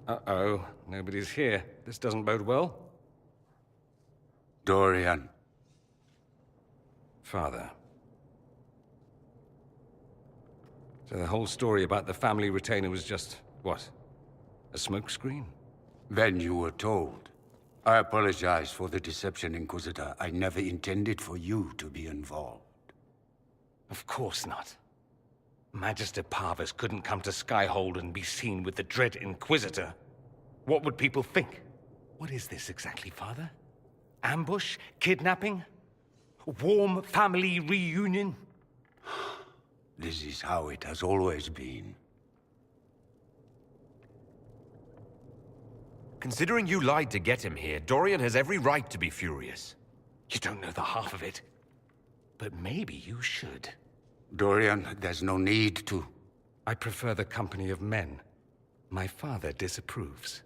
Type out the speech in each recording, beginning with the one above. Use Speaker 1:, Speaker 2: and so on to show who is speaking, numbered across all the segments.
Speaker 1: Uh-oh, nobody's here. This doesn't bode well.
Speaker 2: Dorian.
Speaker 1: Father. So the whole story about the family retainer was just, what? A smokescreen?
Speaker 2: Then you were told. I apologize for the deception, Inquisitor. I never intended for you to be involved.
Speaker 1: Of course not. Magister Parvus couldn't come to Skyhold and be seen with the dread Inquisitor. What would people think? What is this exactly, Father? Ambush? Kidnapping? Warm family reunion?
Speaker 2: This is how it has always been.
Speaker 3: Considering you lied to get him here, Dorian has every right to be furious.
Speaker 1: You don't know the half of it. But maybe you should.
Speaker 2: Dorian, there's no need to.
Speaker 1: I prefer the company of men. My father disapproves.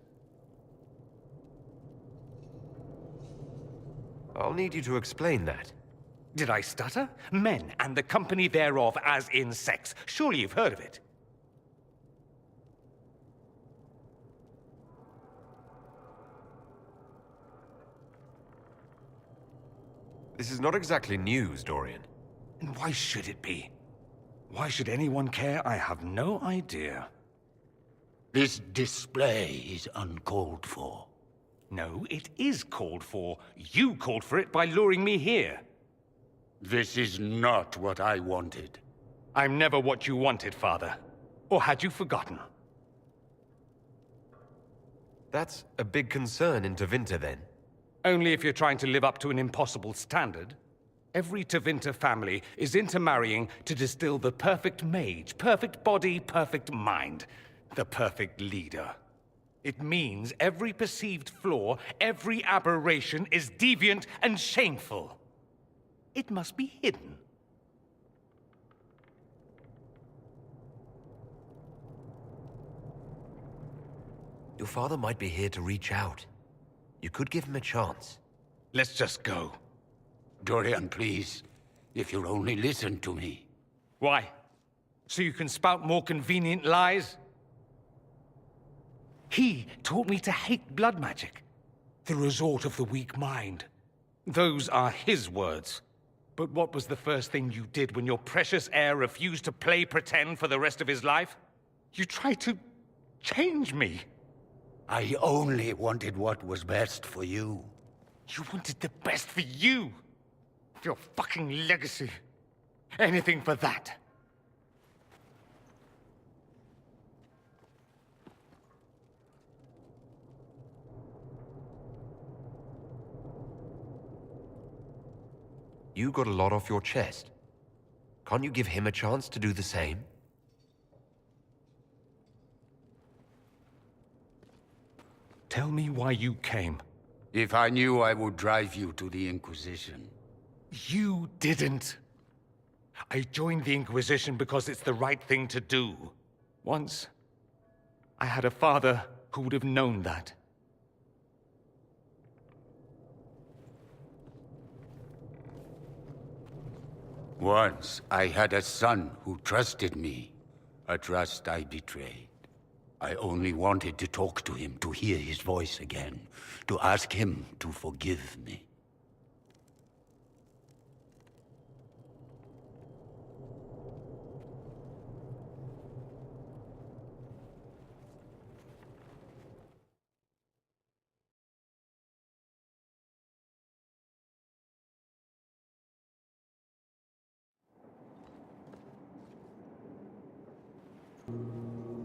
Speaker 3: I'll need you to explain that.
Speaker 1: Did I stutter? Men, and the company thereof, as in sex. Surely you've heard of it.
Speaker 3: This is not exactly news, Dorian.
Speaker 1: And why should it be? Why should anyone care? I have no idea.
Speaker 2: This display is uncalled for.
Speaker 1: No, it is called for. You called for it by luring me here.
Speaker 2: This is not what I wanted.
Speaker 1: I'm never what you wanted, Father. Or had you forgotten?
Speaker 3: That's a big concern in Tevinter, then.
Speaker 1: Only if you're trying to live up to an impossible standard. Every Tevinter family is intermarrying to distill the perfect mage, perfect body, perfect mind, the perfect leader. It means every perceived flaw, every aberration is deviant and shameful. It must be hidden.
Speaker 3: Your father might be here to reach out. You could give him a chance.
Speaker 1: Let's just go.
Speaker 2: Dorian, please. If you'll only listen to me.
Speaker 1: Why? So you can spout more convenient lies? He taught me to hate blood magic. The resort of the weak mind. Those are his words. But what was the first thing you did when your precious heir refused to play pretend for the rest of his life? You tried to change me.
Speaker 2: I only wanted what was best for you.
Speaker 1: You wanted the best for you. Your fucking legacy. Anything for that.
Speaker 3: You got a lot off your chest. Can't you give him a chance to do the same?
Speaker 1: Tell me why you came.
Speaker 2: If I knew, I would drive you to the Inquisition.
Speaker 1: You didn't. I joined the Inquisition because it's the right thing to do. Once, I had a father who would have known that.
Speaker 2: Once, I had a son who trusted me. A trust I betrayed. I only wanted to talk to him, to hear his voice again, to ask him to forgive me.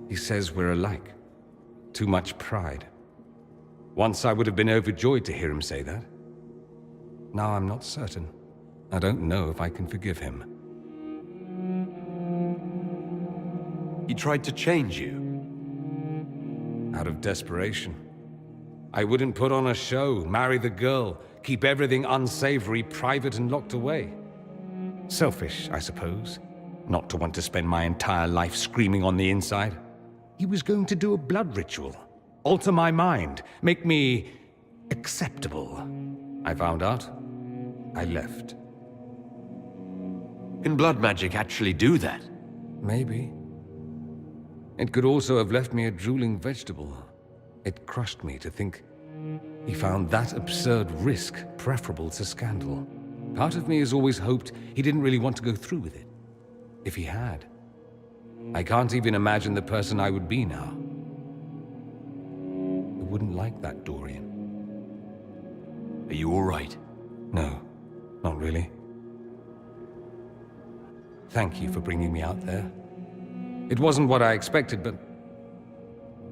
Speaker 1: He says we're alike. Too much pride. Once I would have been overjoyed to hear him say that. Now I'm not certain. I don't know if I can forgive him.
Speaker 3: He tried to change you.
Speaker 1: Out of desperation. I wouldn't put on a show, marry the girl, keep everything unsavory, private and locked away. Selfish, I suppose. Not to want to spend my entire life screaming on the inside. He was going to do a blood ritual. Alter my mind. Make me acceptable. I found out. I left.
Speaker 3: Can blood magic actually do that?
Speaker 1: Maybe. It could also have left me a drooling vegetable. It crushed me to think he found that absurd risk preferable to scandal. Part of me has always hoped he didn't really want to go through with it. If he had, I can't even imagine the person I would be now. I wouldn't like that, Dorian.
Speaker 3: Are you all right?
Speaker 1: No, not really. Thank you for bringing me out there. It wasn't what I expected, but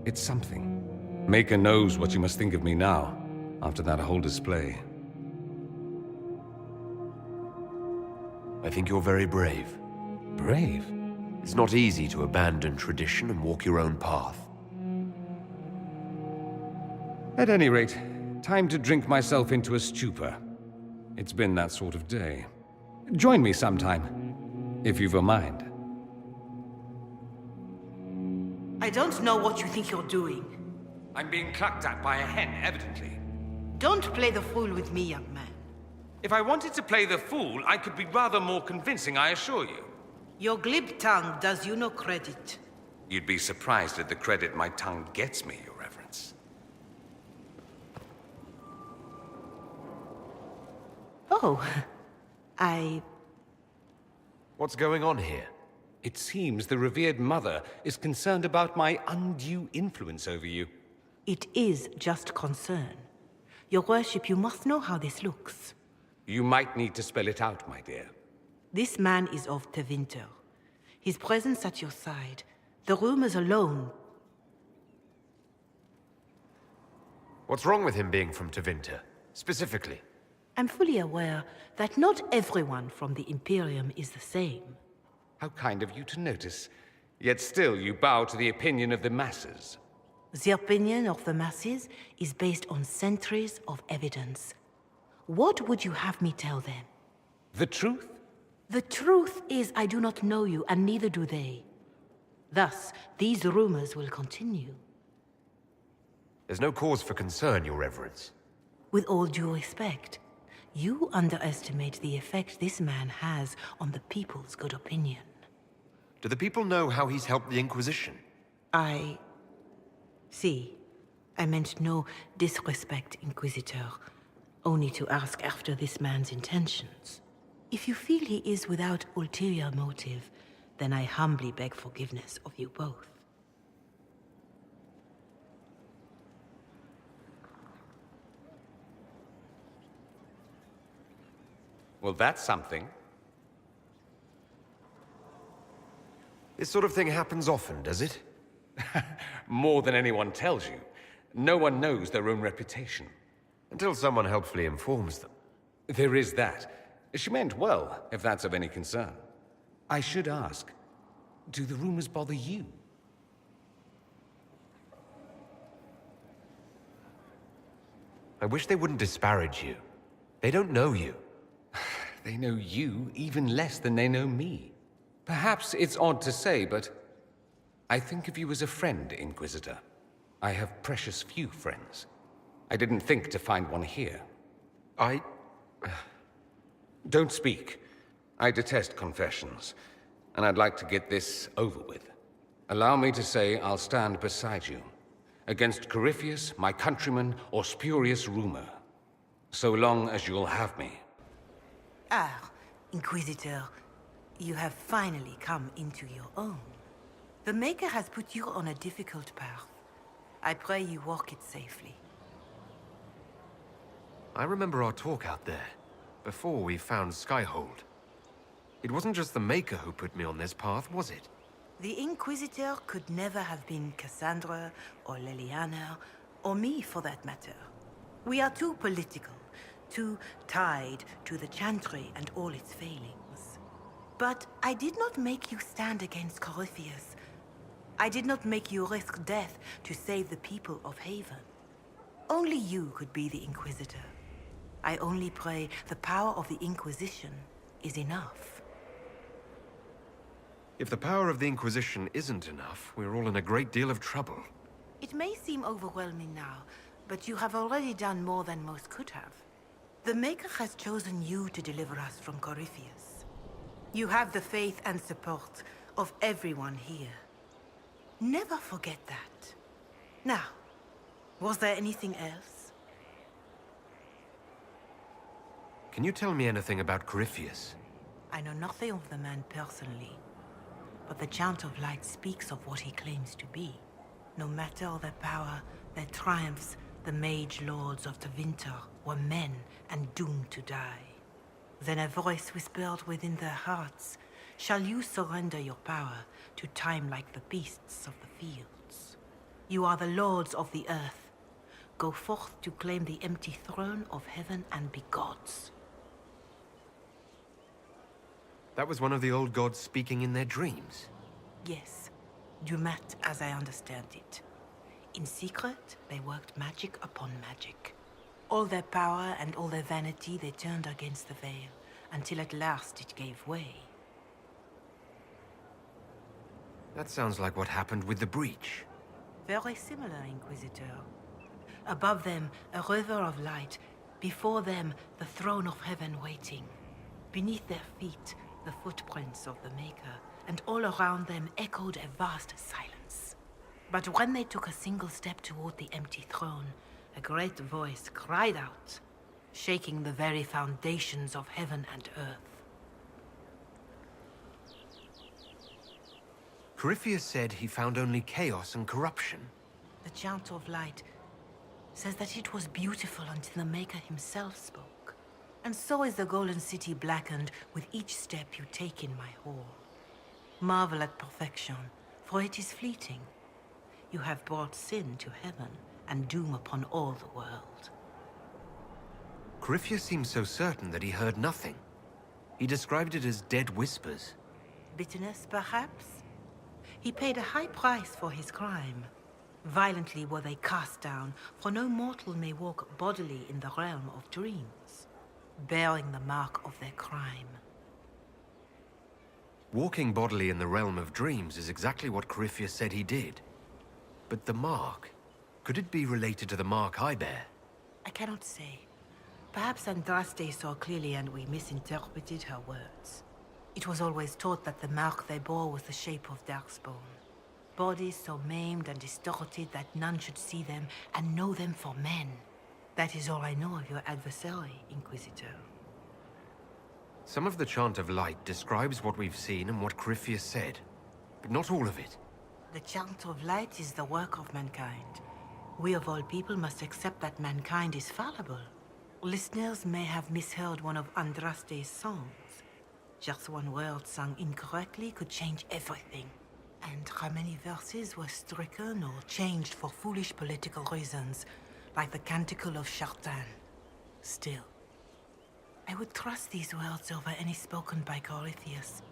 Speaker 1: it's something. Maker knows what you must think of me now, after that whole display.
Speaker 3: I think you're very brave.
Speaker 1: Brave?
Speaker 3: It's not easy to abandon tradition and walk your own path.
Speaker 1: At any rate, time to drink myself into a stupor. It's been that sort of day. Join me sometime, if you've a mind.
Speaker 4: I don't know what you think you're doing.
Speaker 1: I'm being clucked at by a hen, evidently.
Speaker 4: Don't play the fool with me, young man.
Speaker 1: If I wanted to play the fool, I could be rather more convincing, I assure you.
Speaker 4: Your glib tongue does you no credit.
Speaker 1: You'd be surprised at the credit my tongue gets me, Your Reverence.
Speaker 4: Oh,
Speaker 3: What's going on here?
Speaker 1: It seems the revered mother is concerned about my undue influence over you.
Speaker 4: It is just concern. Your worship, you must know how this looks.
Speaker 1: You might need to spell it out, my dear.
Speaker 4: This man is of Tevinter. His presence at your side, the rumors alone.
Speaker 3: What's wrong with him being from Tevinter, specifically?
Speaker 4: I'm fully aware that not everyone from the Imperium is the same.
Speaker 1: How kind of you to notice. Yet still you bow to the opinion of the masses.
Speaker 4: The opinion of the masses is based on centuries of evidence. What would you have me tell them?
Speaker 1: The truth?
Speaker 4: The truth is I do not know you, and neither do they. Thus, these rumors will continue.
Speaker 3: There's no cause for concern, Your Reverence.
Speaker 4: With all due respect, you underestimate the effect this man has on the people's good opinion.
Speaker 3: Do the people know how he's helped the Inquisition?
Speaker 4: See, I meant no disrespect, Inquisitor. Only to ask after this man's intentions. If you feel he is without ulterior motive, then I humbly beg forgiveness of you both.
Speaker 1: Well, that's something.
Speaker 3: This sort of thing happens often, does it?
Speaker 1: More than anyone tells you. No one knows their own reputation.
Speaker 3: Until someone helpfully informs them.
Speaker 1: There is that. She meant well, if that's of any concern. I should ask, do the rumors bother you?
Speaker 3: I wish they wouldn't disparage you. They don't know you.
Speaker 1: They know you even less than they know me. Perhaps it's odd to say, but I think of you as a friend, Inquisitor. I have precious few friends. I didn't think to find one here. Don't speak. I detest confessions, and I'd like to get this over with. Allow me to say I'll stand beside you, against Corypheus, my countryman, or spurious rumor, so long as you'll have me.
Speaker 4: Ah, Inquisitor, you have finally come into your own. The Maker has put you on a difficult path. I pray you walk it safely.
Speaker 3: I remember our talk out there, before we found Skyhold. It wasn't just the Maker who put me on this path, was it?
Speaker 4: The Inquisitor could never have been Cassandra, or Leliana, or me for that matter. We are too political, too tied to the Chantry and all its failings. But I did not make you stand against Corypheus. I did not make you risk death to save the people of Haven. Only you could be the Inquisitor. I only pray the power of the Inquisition is enough.
Speaker 3: If the power of the Inquisition isn't enough, we're all in a great deal of trouble.
Speaker 4: It may seem overwhelming now, but you have already done more than most could have. The Maker has chosen you to deliver us from Corypheus. You have the faith and support of everyone here. Never forget that. Now, Was there anything else?
Speaker 3: Can you tell me anything about Corypheus?
Speaker 4: I know nothing of the man personally, but the Chant of Light speaks of what he claims to be. No matter their power, their triumphs, the mage lords of the winter were men and doomed to die. Then a voice whispered within their hearts, "Shall you surrender your power to time like the beasts of the fields? You are the lords of the earth. Go forth to claim the empty throne of heaven and be gods."
Speaker 3: That was one of the old gods speaking in their dreams.
Speaker 4: Yes, Dumat as I understand it. In secret, they worked magic upon magic. All their power and all their vanity they turned against the veil, until at last it gave way.
Speaker 3: That sounds like what happened with the breach.
Speaker 4: Very similar, Inquisitor. Above them, a river of light. Before them, the throne of heaven waiting. Beneath their feet, the footprints of the Maker, and all around them echoed a vast silence. But when they took a single step toward the empty throne, a great voice cried out, shaking the very foundations of heaven and earth.
Speaker 3: Corypheus said he found only chaos and corruption.
Speaker 4: The Chant of Light says that it was beautiful until the Maker himself spoke. And so is the Golden City blackened with each step you take in my hall. Marvel at perfection, for it is fleeting. You have brought sin to heaven and doom upon all the world.
Speaker 3: Corypheus seemed so certain that he heard nothing. He described it as dead whispers.
Speaker 4: Bitterness, perhaps? He paid a high price for his crime. Violently were they cast down, for no mortal may walk bodily in the realm of dreams, bearing the mark of their crime.
Speaker 3: Walking bodily in the realm of dreams is exactly what Corypheus said he did. But the mark, could it be related to the mark I bear?
Speaker 4: I cannot say. Perhaps Andraste saw clearly and we misinterpreted her words. It was always taught that the mark they bore was the shape of darkspawn. Bodies so maimed and distorted that none should see them and know them for men. That is all I know of your adversary, Inquisitor.
Speaker 3: Some of the Chant of Light describes what we've seen and what Corypheus said, but not all of it.
Speaker 4: The Chant of Light is the work of mankind. We of all people must accept that mankind is fallible. Listeners may have misheard one of Andraste's songs. Just one word sung incorrectly could change everything. And how many verses were stricken or changed for foolish political reasons, like the Canticle of Chartan. Still, I would trust these words over any spoken by Corypheus.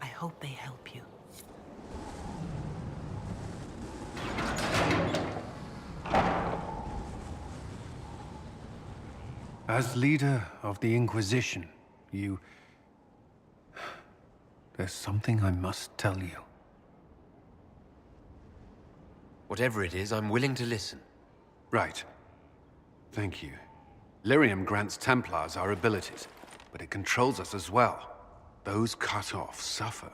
Speaker 4: I hope they help you.
Speaker 5: As leader of the Inquisition, there's something I must tell you.
Speaker 3: Whatever it is, I'm willing to listen.
Speaker 5: Right. Thank you. Lyrium grants Templars our abilities, but it controls us as well. Those cut off suffer.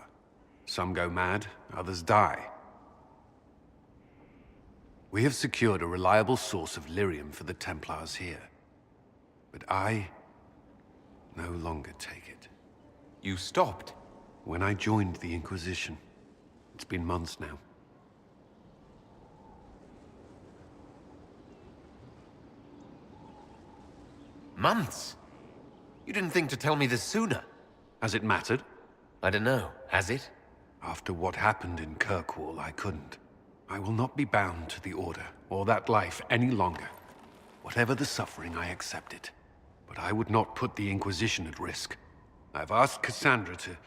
Speaker 5: Some go mad, others die. We have secured a reliable source of lyrium for the Templars here. But I no longer take it.
Speaker 3: You stopped?
Speaker 5: When I joined the Inquisition. It's been months now.
Speaker 3: Months? You didn't think to tell me this sooner?
Speaker 5: Has it mattered?
Speaker 3: I don't know. Has it?
Speaker 5: After what happened in Kirkwall, I couldn't. I will not be bound to the Order, or that life any longer. Whatever the suffering, I accept it. But I would not put the Inquisition at risk. I've asked Cassandra to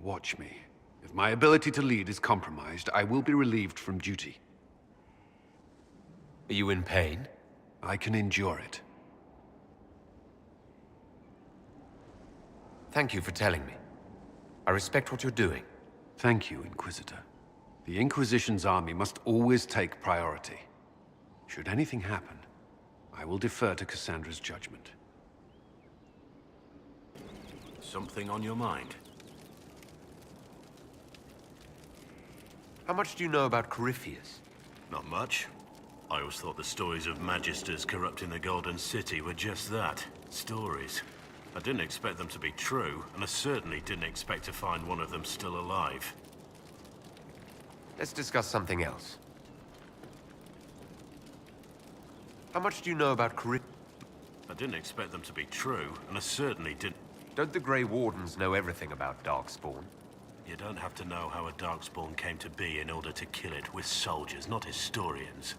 Speaker 5: watch me. If my ability to lead is compromised, I will be relieved from duty.
Speaker 3: Are you in pain?
Speaker 5: I can endure it.
Speaker 3: Thank you for telling me. I respect what you're doing.
Speaker 5: Thank you, Inquisitor. The Inquisition's army must always take priority. Should anything happen, I will defer to Cassandra's judgment.
Speaker 6: Something on your mind?
Speaker 3: How much do you know about Corypheus?
Speaker 6: Not much. I always thought the stories of magisters corrupting the Golden City were just that, stories. I didn't expect them to be true, and I certainly didn't expect to find one of them still alive.
Speaker 3: Let's discuss something else. How much do you know about
Speaker 6: I didn't expect them to be true, and I certainly didn't...
Speaker 3: Don't the Grey Wardens know everything about Darkspawn?
Speaker 6: You don't have to know how a Darkspawn came to be in order to kill it. We're soldiers, not historians.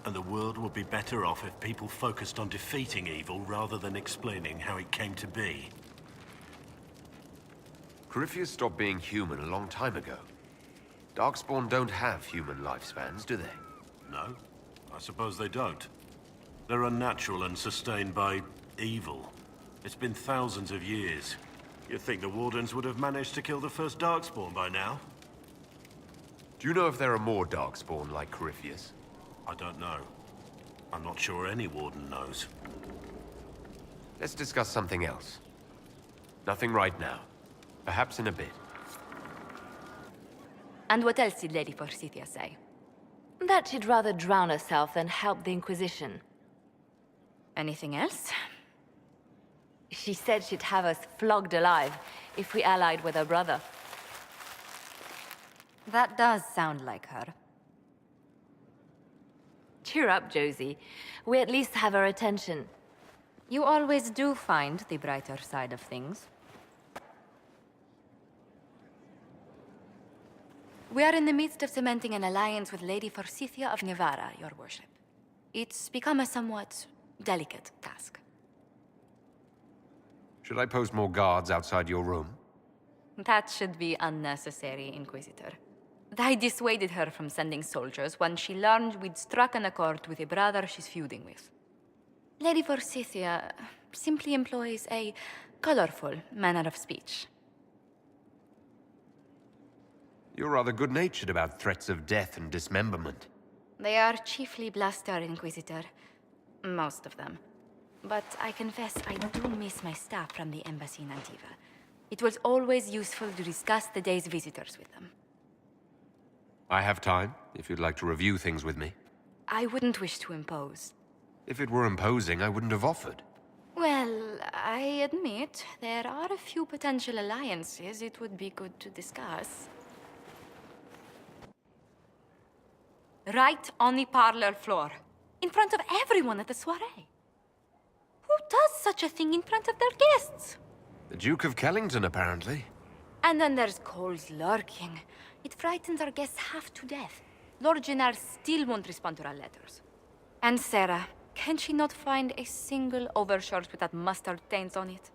Speaker 6: And the world would be better off if people focused on defeating evil rather than explaining how it came to be.
Speaker 3: Corypheus stopped being human a long time ago. Darkspawn don't have human lifespans, do they?
Speaker 6: No, I suppose they don't. They're unnatural and sustained by evil. It's been thousands of years. You'd think the Wardens would have managed to kill the first Darkspawn by now.
Speaker 3: Do you know if there are more Darkspawn like Corypheus?
Speaker 6: I don't know. I'm not sure any Warden knows.
Speaker 3: Let's discuss something else. Nothing right now. Perhaps in a bit.
Speaker 7: And what else did Lady Forsythia say? That she'd rather drown herself than help the Inquisition. Anything else? She said she'd have us flogged alive if we allied with her brother. That does sound like her. Cheer up, Josie. We at least have her attention. You always do find the brighter side of things. We are in the midst of cementing an alliance with Lady Forsythia of Navarra, your worship. It's become a somewhat delicate task.
Speaker 3: Should I post more guards outside your room?
Speaker 7: That should be unnecessary, Inquisitor. I dissuaded her from sending soldiers when she learned we'd struck an accord with a brother she's feuding with. Lady Forsythia simply employs a colorful manner of speech.
Speaker 3: You're rather good-natured about threats of death and dismemberment.
Speaker 7: They are chiefly bluster, Inquisitor. Most of them. But I confess I do miss my staff from the embassy in Antiva. It was always useful to discuss the day's visitors with them.
Speaker 3: I have time, if you'd like to review things with me.
Speaker 7: I wouldn't wish to impose.
Speaker 3: If it were imposing, I wouldn't have offered.
Speaker 7: Well, I admit there are a few potential alliances it would be good to discuss. Right on the parlor floor, in front of everyone at the soiree. Who does such a thing in front of their guests?
Speaker 3: The Duke of Kellington, apparently.
Speaker 7: And then there's Cole's lurking. It frightens our guests half to death. Lord Gennar still won't respond to our letters. And Sarah, can she not find a single overshirt with that mustard taint on it?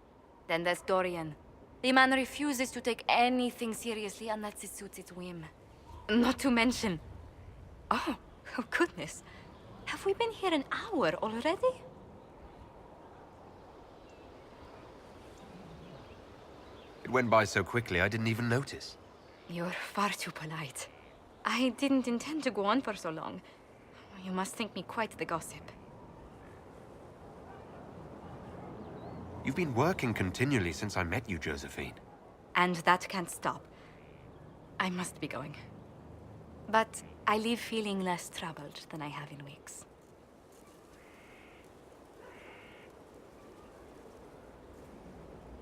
Speaker 7: Then there's Dorian. The man refuses to take anything seriously unless it suits its whim. Not to mention... Oh goodness. Have we been here an hour already?
Speaker 3: It went by so quickly I didn't even notice.
Speaker 7: You're far too polite. I didn't intend to go on for so long. You must think me quite the gossip.
Speaker 3: You've been working continually since I met you, Josephine.
Speaker 7: And that can't stop. I must be going. But I leave feeling less troubled than I have in weeks.